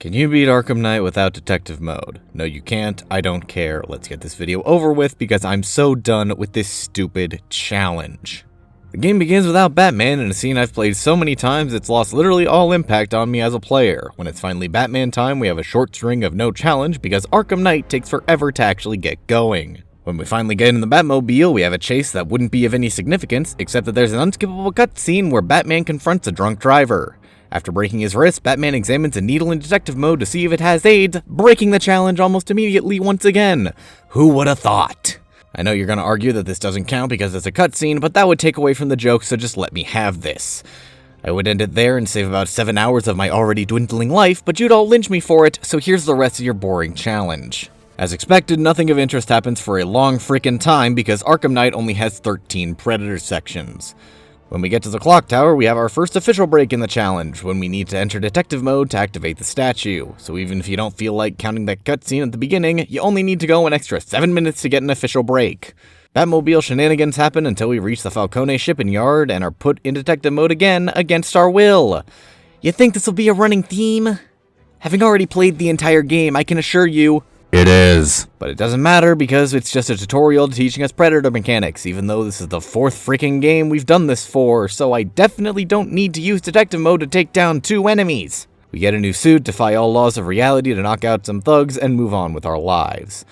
Can you beat Arkham Knight without detective mode? No, you can't. I don't care. Let's get this video over with because I'm so done with this stupid challenge. The game begins without Batman in a scene I've played so many times it's lost literally all impact on me as a player. When it's finally Batman time, we have a short string of no challenge because Arkham Knight takes forever to actually get going. When we finally get in the Batmobile, we have a chase that wouldn't be of any significance, except that there's an unskippable cutscene where Batman confronts a drunk driver. After breaking his wrist, Batman examines a needle in detective mode to see if it has AIDS, breaking the challenge almost immediately once again. Who would have thought? I know you're gonna argue that this doesn't count because it's a cutscene, but that would take away from the joke, so just let me have this. I would end it there and save about 7 hours of my already dwindling life, but you'd all lynch me for it, so here's the rest of your boring challenge. As expected, nothing of interest happens for a long frickin' time because Arkham Knight only has 13 Predator sections. When we get to the clock tower, we have our first official break in the challenge, when we need to enter detective mode to activate the statue. So even if you don't feel like counting that cutscene at the beginning, you only need to go an extra 7 minutes to get an official break. Batmobile shenanigans happen until we reach the Falcone shipping yard and are put in detective mode again against our will. You think this will be a running theme? Having already played the entire game, I can assure you, it is. But it doesn't matter because it's just a tutorial teaching us Predator mechanics, even though this is the 4th freaking game we've done this for, so I definitely don't need to use detective mode to take down 2 enemies. We get a new suit, defy all laws of reality to knock out some thugs, and move on with our lives.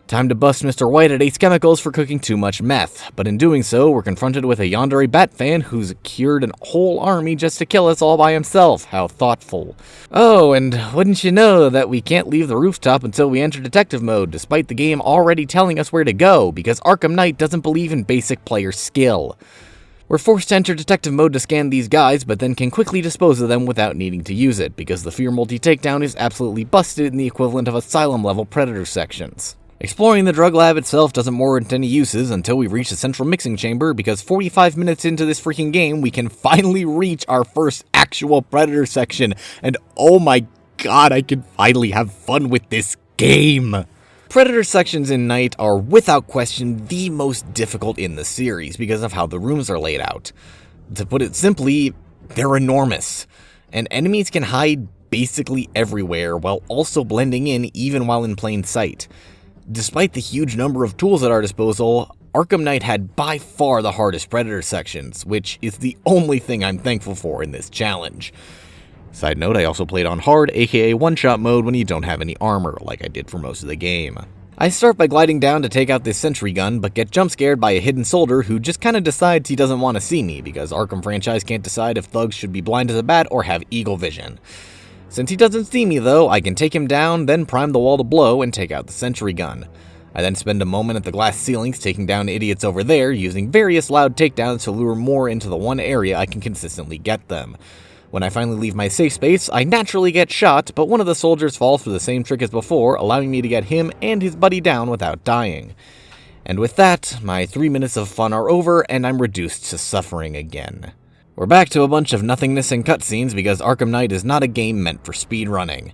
Time to bust Mr. White at Ace Chemicals for cooking too much meth, but in doing so, we're confronted with a yandere Bat fan who's cured a whole army just to kill us all by himself. How thoughtful. Oh, and wouldn't you know that we can't leave the rooftop until we enter detective mode, despite the game already telling us where to go, because Arkham Knight doesn't believe in basic player skill. We're forced to enter detective mode to scan these guys, but then can quickly dispose of them without needing to use it, because the Fear multi-takedown is absolutely busted in the equivalent of Asylum-level Predator sections. Exploring the drug lab itself doesn't warrant any uses until we reach the central mixing chamber, because 45 minutes into this freaking game, we can finally reach our first actual Predator section, and oh my god, I can finally have fun with this game! Predator sections in Night are without question the most difficult in the series because of how the rooms are laid out. To put it simply, they're enormous, and enemies can hide basically everywhere while also blending in even while in plain sight. Despite the huge number of tools at our disposal, Arkham Knight had by far the hardest Predator sections, which is the only thing I'm thankful for in this challenge. Side note, I also played on hard, aka one-shot mode when you don't have any armor, like I did for most of the game. I start by gliding down to take out this sentry gun, but get jump-scared by a hidden soldier who just kinda decides he doesn't want to see me, because Arkham franchise can't decide if thugs should be blind as a bat or have eagle vision. Since he doesn't see me though, I can take him down, then prime the wall to blow and take out the sentry gun. I then spend a moment at the glass ceilings taking down idiots over there, using various loud takedowns to lure more into the one area I can consistently get them. When I finally leave my safe space, I naturally get shot, but one of the soldiers falls for the same trick as before, allowing me to get him and his buddy down without dying. And with that, my 3 minutes of fun are over, and I'm reduced to suffering again. We're back to a bunch of nothingness and cutscenes because Arkham Knight is not a game meant for speedrunning.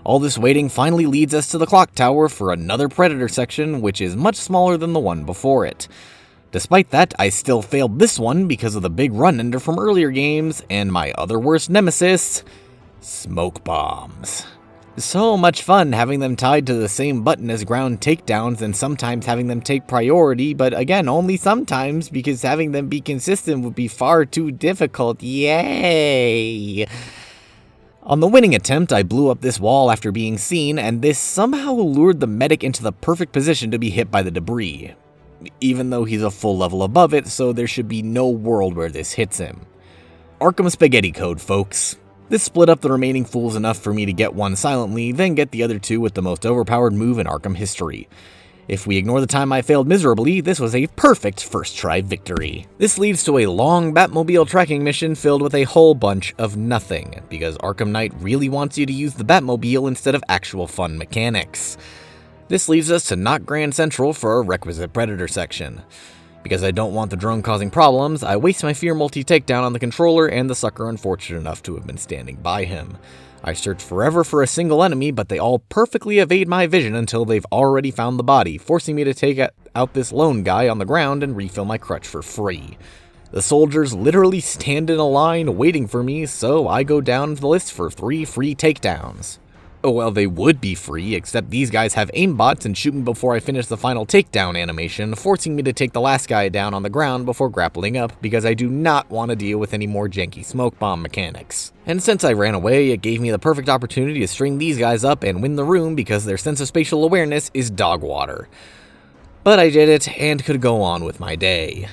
All this waiting finally leads us to the clock tower for another Predator section, which is much smaller than the one before it. Despite that, I still failed this one because of the big run ender from earlier games, and my other worst nemesis, smoke bombs. So much fun having them tied to the same button as ground takedowns and sometimes having them take priority, but again, only sometimes because having them be consistent would be far too difficult. Yay! On the winning attempt, I blew up this wall after being seen, and this somehow lured the medic into the perfect position to be hit by the debris. Even though he's a full level above it, so there should be no world where this hits him. Arkham Spaghetti Code, folks. This split up the remaining fools enough for me to get one silently, then get the other 2 with the most overpowered move in Arkham history. If we ignore the time I failed miserably, this was a perfect first try victory. This leads to a long Batmobile tracking mission filled with a whole bunch of nothing, because Arkham Knight really wants you to use the Batmobile instead of actual fun mechanics. This leads us to not Grand Central for a requisite Predator section. Because I don't want the drone causing problems, I waste my Fear multi-takedown on the controller and the sucker unfortunate enough to have been standing by him. I search forever for a single enemy, but they all perfectly evade my vision until they've already found the body, forcing me to take out this lone guy on the ground and refill my crutch for free. The soldiers literally stand in a line waiting for me, so I go down the list for 3 free takedowns. Oh, well, they would be free, except these guys have aimbots and shoot me before I finish the final takedown animation, forcing me to take the last guy down on the ground before grappling up, because I do not want to deal with any more janky smoke bomb mechanics. And since I ran away, it gave me the perfect opportunity to string these guys up and win the room because their sense of spatial awareness is dog water. But I did it, and could go on with my day.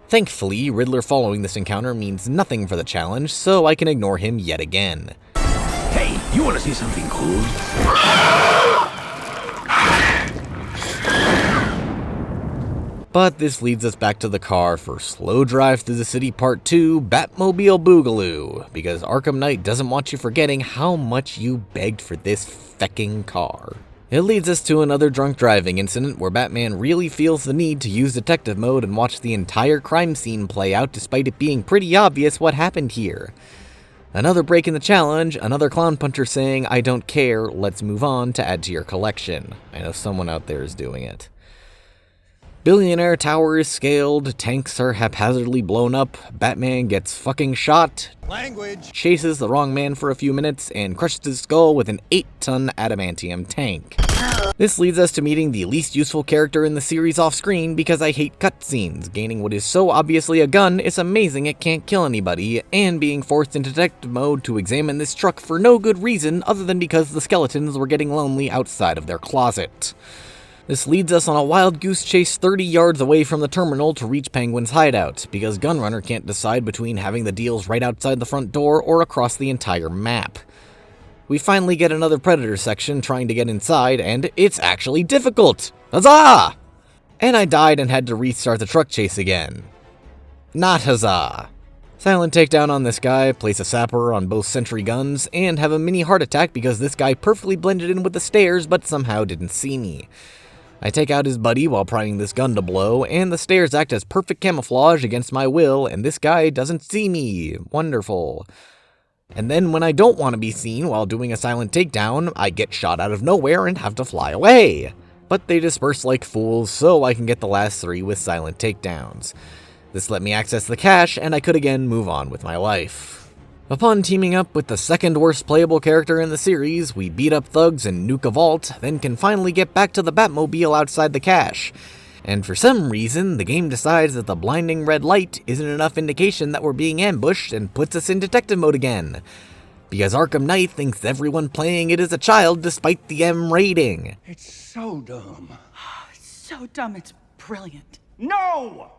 Thankfully, Riddler following this encounter means nothing for the challenge, so I can ignore him yet again. Hey, you want to see something cool? But this leads us back to the car for Slow Drive Through the City Part 2, Batmobile Boogaloo, because Arkham Knight doesn't want you forgetting how much you begged for this fecking car. It leads us to another drunk driving incident where Batman really feels the need to use detective mode and watch the entire crime scene play out despite it being pretty obvious what happened here. Another break in the challenge, another clown puncher saying, "I don't care, let's move on," to add to your collection. I know someone out there is doing it. Billionaire Tower is scaled, tanks are haphazardly blown up, Batman gets fucking shot, Language. chases the wrong man for a few minutes, and crushes his skull with an 8-ton adamantium tank. This leads us to meeting the least useful character in the series off-screen because I hate cutscenes. Gaining what is so obviously a gun is amazing it can't kill anybody, and being forced into detective mode to examine this truck for no good reason other than because the skeletons were getting lonely outside of their closet. This leads us on a wild goose chase 30 yards away from the terminal to reach Penguin's hideout, because Gunrunner can't decide between having the deals right outside the front door or across the entire map. We finally get another Predator section trying to get inside, and it's actually difficult! Huzzah! And I died and had to restart the truck chase again. Not huzzah. Silent takedown on this guy, place a sapper on both sentry guns, and have a mini heart attack because this guy perfectly blended in with the stairs but somehow didn't see me. I take out his buddy while priming this gun to blow, and the stairs act as perfect camouflage against my will, and this guy doesn't see me. Wonderful. And then when I don't want to be seen while doing a silent takedown, I get shot out of nowhere and have to fly away. But they disperse like fools, so I can get the last 3 with silent takedowns. This let me access the cache, and I could again move on with my life. Upon teaming up with the second worst playable character in the series, we beat up thugs and nuke a vault, then can finally get back to the Batmobile outside the cache. And for some reason, the game decides that the blinding red light isn't enough indication that we're being ambushed and puts us in detective mode again. Because Arkham Knight thinks everyone playing it is a child despite the M rating. It's so dumb. It's so dumb, it's brilliant. No!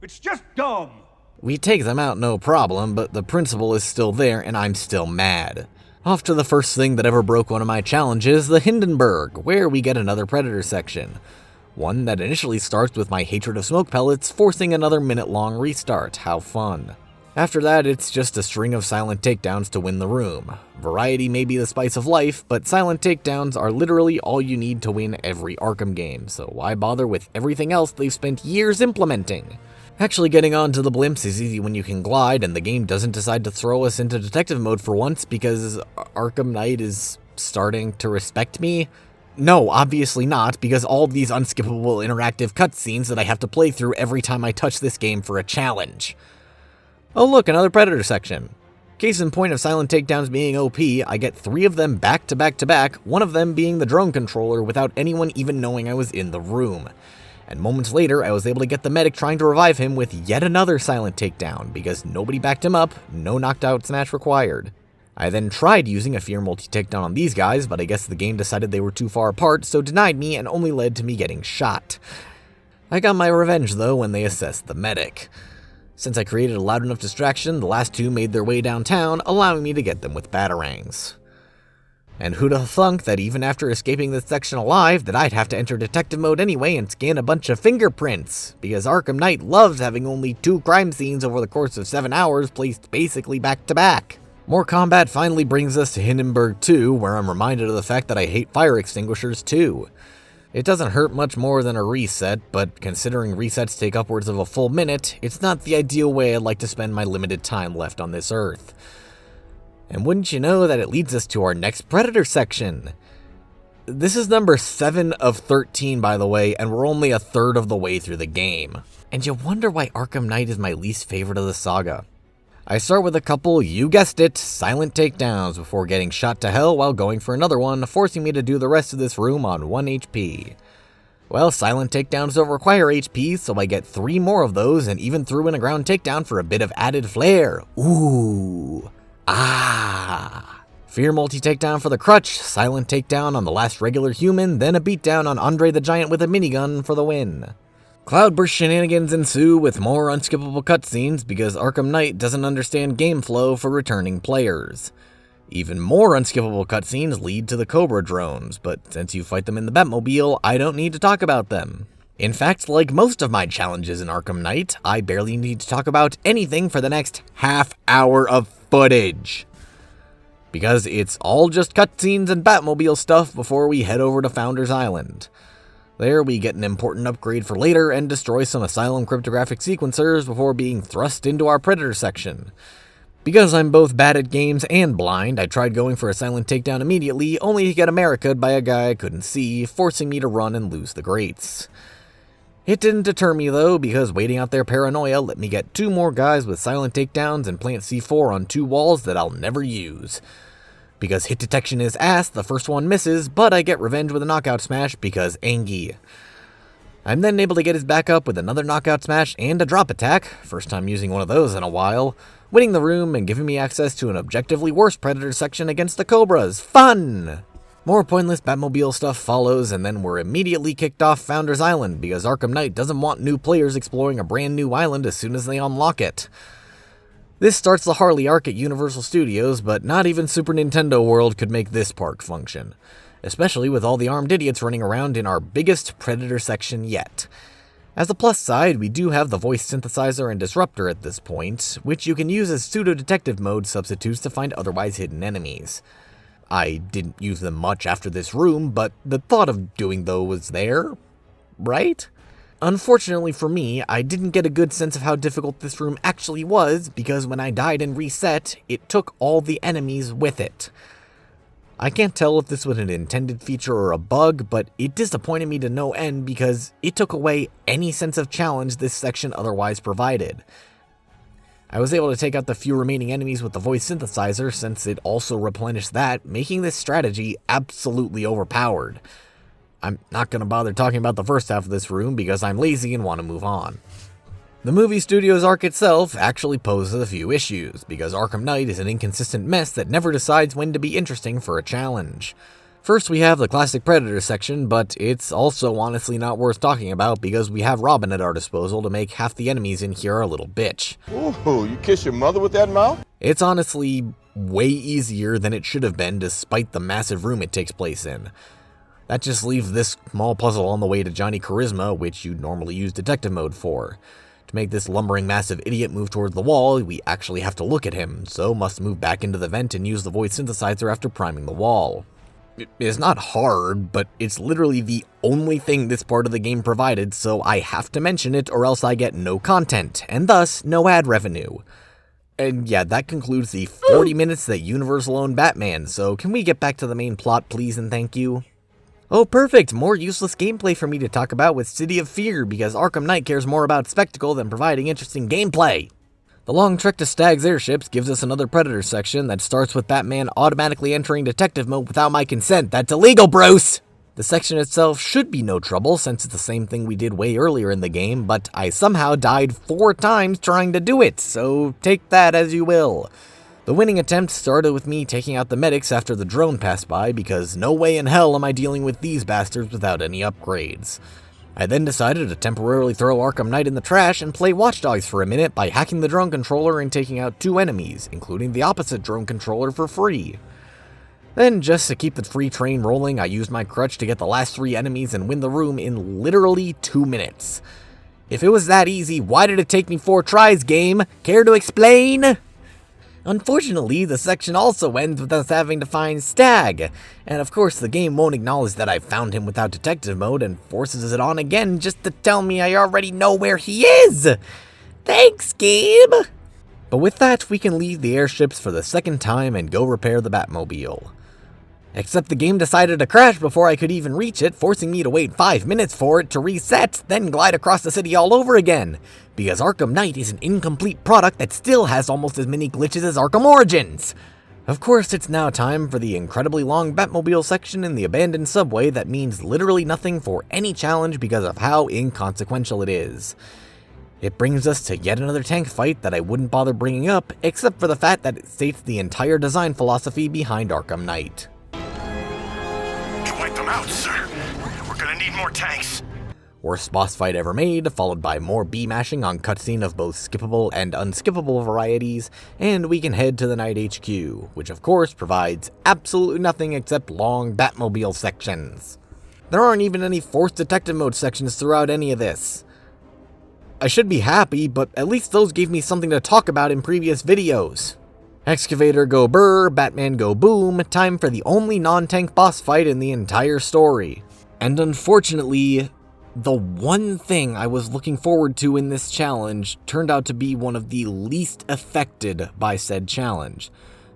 It's just dumb. We take them out no problem, but the principal is still there and I'm still mad. Off to the first thing that ever broke one of my challenges, the Hindenburg, where we get another Predator section. One that initially starts with my hatred of smoke pellets, forcing another minute-long restart. How fun. After that, it's just a string of silent takedowns to win the room. Variety may be the spice of life, but silent takedowns are literally all you need to win every Arkham game, so why bother with everything else they've spent years implementing? Actually getting onto the blimps is easy when you can glide, and the game doesn't decide to throw us into detective mode for once because Arkham Knight is starting to respect me. No, obviously not, because all of these unskippable interactive cutscenes that I have to play through every time I touch this game for a challenge. Oh look, another Predator section. Case in point of silent takedowns being OP, I get 3 of them back to back to back, one of them being the drone controller without anyone even knowing I was in the room. And moments later, I was able to get the medic trying to revive him with yet another silent takedown, because nobody backed him up, no knocked out smash required. I then tried using a fear multi-takedown on these guys, but I guess the game decided they were too far apart, so denied me and only led to me getting shot. I got my revenge though when they assessed the medic. Since I created a loud enough distraction, the last 2 made their way downtown, allowing me to get them with batarangs. And who'd have thunk that even after escaping this section alive, that I'd have to enter detective mode anyway and scan a bunch of fingerprints, because Arkham Knight loves having only 2 crime scenes over the course of 7 hours placed basically back to back. More combat finally brings us to Hindenburg 2, where I'm reminded of the fact that I hate fire extinguishers too. It doesn't hurt much more than a reset, but considering resets take upwards of a full minute, it's not the ideal way I'd like to spend my limited time left on this earth. And wouldn't you know that it leads us to our next Predator section. This is number 7 of 13, by the way, and we're only a third of the way through the game. And you wonder why Arkham Knight is my least favorite of the saga. I start with a couple, you guessed it, silent takedowns before getting shot to hell while going for another one, forcing me to do the rest of this room on 1 HP. Well, silent takedowns don't require HP, so I get 3 more of those and even threw in a ground takedown for a bit of added flair. Ooh. Ah. Fear multi-takedown for the crutch, silent takedown on the last regular human, then a beatdown on Andre the Giant with a minigun for the win. Cloudburst shenanigans ensue with more unskippable cutscenes because Arkham Knight doesn't understand game flow for returning players. Even more unskippable cutscenes lead to the Cobra drones, but since you fight them in the Batmobile, I don't need to talk about them. In fact, like most of my challenges in Arkham Knight, I barely need to talk about anything for the next half hour of footage. Because it's all just cutscenes and Batmobile stuff before we head over to Founders Island. There, we get an important upgrade for later and destroy some Asylum cryptographic sequencers before being thrust into our Predator section. Because I'm both bad at games and blind, I tried going for a silent takedown immediately, only to get America'd by a guy I couldn't see, forcing me to run and lose the grates. It didn't deter me though, because waiting out their paranoia let me get 2 more guys with silent takedowns and plant C4 on 2 walls that I'll never use. Because hit detection is ass, the first one misses, but I get revenge with a knockout smash because Angie. I'm then able to get his back up with another knockout smash and a drop attack, first time using one of those in a while, winning the room and giving me access to an objectively worse Predator section against the Cobras. Fun! More pointless Batmobile stuff follows, and then we're immediately kicked off Founders Island because Arkham Knight doesn't want new players exploring a brand new island as soon as they unlock it. This starts the Harley arc at Universal Studios, but not even Super Nintendo World could make this park function. Especially with all the armed idiots running around in our biggest Predator section yet. As a plus side, we do have the voice synthesizer and disruptor at this point, which you can use as pseudo-detective mode substitutes to find otherwise hidden enemies. I didn't use them much after this room, but the thought of doing though was there, right? Unfortunately for me, I didn't get a good sense of how difficult this room actually was, because when I died and reset, it took all the enemies with it. I can't tell if this was an intended feature or a bug, but it disappointed me to no end because it took away any sense of challenge this section otherwise provided. I was able to take out the few remaining enemies with the voice synthesizer since it also replenished that, making this strategy absolutely overpowered. I'm not going to bother talking about the first half of this room because I'm lazy and want to move on. The movie studio's arc itself actually poses a few issues, because Arkham Knight is an inconsistent mess that never decides when to be interesting for a challenge. First we have the classic Predator section, but it's also honestly not worth talking about because we have Robin at our disposal to make half the enemies in here a little bitch. Ooh, you kiss your mother with that mouth? It's honestly way easier than it should have been despite the massive room it takes place in. That just leaves this small puzzle on the way to Johnny Charisma, which you'd normally use detective mode for. To make this lumbering massive idiot move towards the wall, we actually have to look at him, so must move back into the vent and use the voice synthesizer after priming the wall. It's not hard, but it's literally the only thing this part of the game provided, so I have to mention it or else I get no content, and thus no ad revenue. And yeah, that concludes the 40 minutes that Universal owned Batman, so can we get back to the main plot please and thank you? Oh perfect, more useless gameplay for me to talk about with City of Fear because Arkham Knight cares more about spectacle than providing interesting gameplay. The long trek to Stag's airships gives us another Predator section that starts with Batman automatically entering detective mode without my consent. That's illegal, Bruce! The section itself should be no trouble since it's the same thing we did way earlier in the game, but I somehow died 4 times trying to do it, so take that as you will. The winning attempt started with me taking out the medics after the drone passed by because no way in hell am I dealing with these bastards without any upgrades. I then decided to temporarily throw Arkham Knight in the trash and play Watch Dogs for a minute by hacking the drone controller and taking out 2 enemies, including the opposite drone controller for free. Then, just to keep the free train rolling, I used my crutch to get the last 3 enemies and win the room in literally 2 minutes. If it was that easy, why did it take me 4 tries, game? Care to explain? Unfortunately, the section also ends with us having to find Stag, and of course the game won't acknowledge that I found him without detective mode and forces it on again just to tell me I already know where he is! Thanks, game! But with that, we can leave the airships for the second time and go repair the Batmobile. Except the game decided to crash before I could even reach it, forcing me to wait 5 minutes for it to reset, then glide across the city all over again. Because Arkham Knight is an incomplete product that still has almost as many glitches as Arkham Origins. Of course, it's now time for the incredibly long Batmobile section in the abandoned subway that means literally nothing for any challenge because of how inconsequential it is. It brings us to yet another tank fight that I wouldn't bother bringing up, except for the fact that it states the entire design philosophy behind Arkham Knight. Wipe them out, sir. We're gonna need more tanks. Worst boss fight ever made, followed by more B-mashing on cutscene of both skippable and unskippable varieties, and we can head to the Knight HQ, which of course provides absolutely nothing except long Batmobile sections. There aren't even any forced detective mode sections throughout any of this. I should be happy, but at least those gave me something to talk about in previous videos. Excavator go brr, Batman go boom, time for the only non-tank boss fight in the entire story. And unfortunately, the one thing I was looking forward to in this challenge turned out to be one of the least affected by said challenge,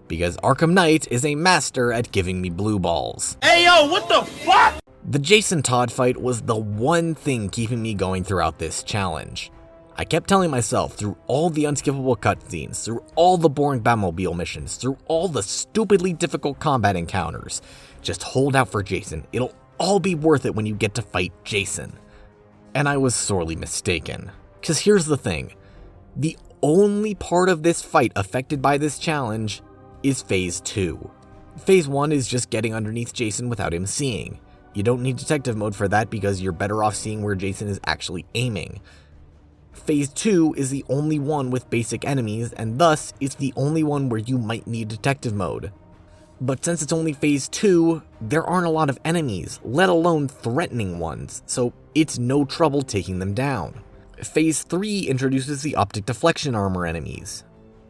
because Arkham Knight is a master at giving me blue balls. Hey yo, what the fuck? The Jason Todd fight was the one thing keeping me going throughout this challenge. I kept telling myself through all the unskippable cutscenes, through all the boring Batmobile missions, through all the stupidly difficult combat encounters, just hold out for Jason. It'll all be worth it when you get to fight Jason. And I was sorely mistaken. Because here's the thing. The only part of this fight affected by this challenge is Phase 2. Phase 1 is just getting underneath Jason without him seeing. You don't need detective mode for that because you're better off seeing where Jason is actually aiming. Phase 2 is the only one with basic enemies, and thus it's the only one where you might need detective mode. But since it's only Phase 2, there aren't a lot of enemies, let alone threatening ones, so it's no trouble taking them down. Phase 3 introduces the optic deflection armor enemies,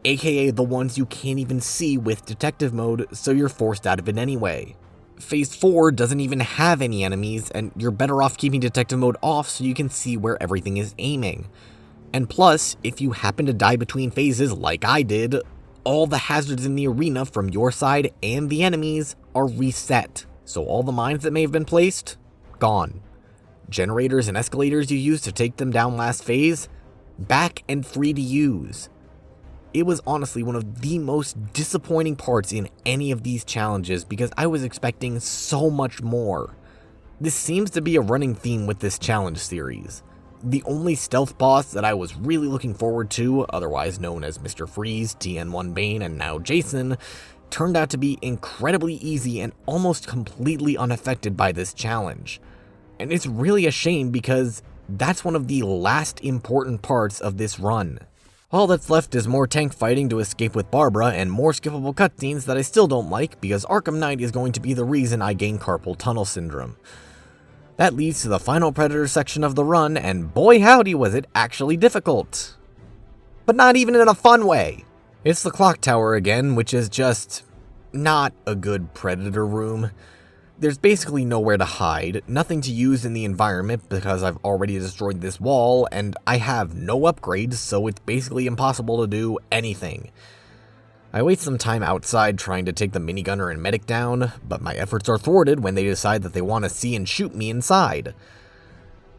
aka the ones you can't even see with detective mode, so you're forced out of it anyway. Phase 4 doesn't even have any enemies, and you're better off keeping detective mode off so you can see where everything is aiming. And plus, if you happen to die between phases like I did, all the hazards in the arena from your side and the enemies are reset. So all the mines that may have been placed, gone. Generators and escalators you used to take them down last phase, back and free to use. It was honestly one of the most disappointing parts in any of these challenges because I was expecting so much more. This seems to be a running theme with this challenge series. The only stealth boss that I was really looking forward to, otherwise known as Mr. Freeze, TN1 Bane, and now Jason, turned out to be incredibly easy and almost completely unaffected by this challenge. And it's really a shame because that's one of the last important parts of this run. All that's left is more tank fighting to escape with Barbara and more skippable cutscenes that I still don't like because Arkham Knight is going to be the reason I gain carpal tunnel syndrome. That leads to the final Predator section of the run, and boy howdy was it actually difficult. But not even in a fun way. It's the clock tower again, which is just not a good Predator room. There's basically nowhere to hide, nothing to use in the environment because I've already destroyed this wall, and I have no upgrades, so it's basically impossible to do anything. I waste some time outside trying to take the minigunner and medic down, but my efforts are thwarted when they decide that they want to see and shoot me inside.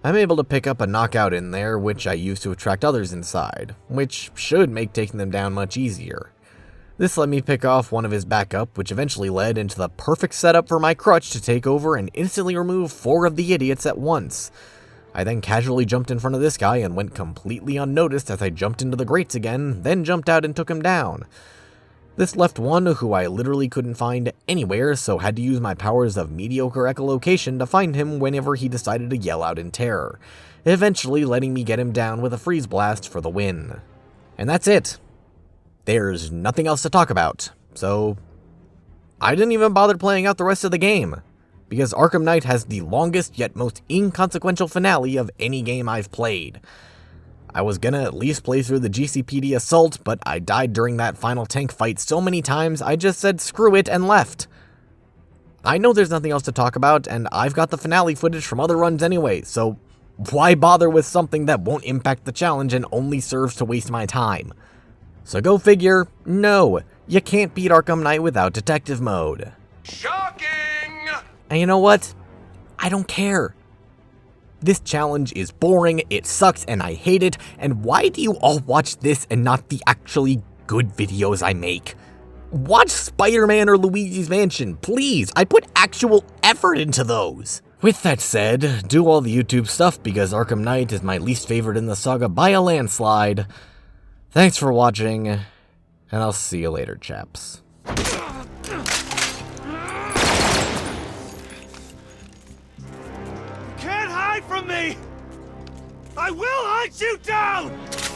I'm able to pick up a knockout in there, which I use to attract others inside, which should make taking them down much easier. This let me pick off one of his backup, which eventually led into the perfect setup for my crutch to take over and instantly remove 4 of the idiots at once. I then casually jumped in front of this guy and went completely unnoticed as I jumped into the grates again, then jumped out and took him down. This left one who I literally couldn't find anywhere, so had to use my powers of mediocre echolocation to find him whenever he decided to yell out in terror, eventually letting me get him down with a freeze blast for the win. And that's it. There's nothing else to talk about, so I didn't even bother playing out the rest of the game, because Arkham Knight has the longest yet most inconsequential finale of any game I've played. I was gonna at least play through the GCPD Assault, but I died during that final tank fight so many times I just said screw it and left. I know there's nothing else to talk about, and I've got the finale footage from other runs anyway, so why bother with something that won't impact the challenge and only serves to waste my time? So go figure, no, you can't beat Arkham Knight without detective mode. Shocking! And you know what? I don't care. This challenge is boring, it sucks, and I hate it, and why do you all watch this and not the actually good videos I make? Watch Spider-Man or Luigi's Mansion, please! I put actual effort into those! With that said, do all the YouTube stuff because Arkham Knight is my least favorite in the saga by a landslide. Thanks for watching, and I'll see you later, chaps. Can't hide from me! I will hunt you down!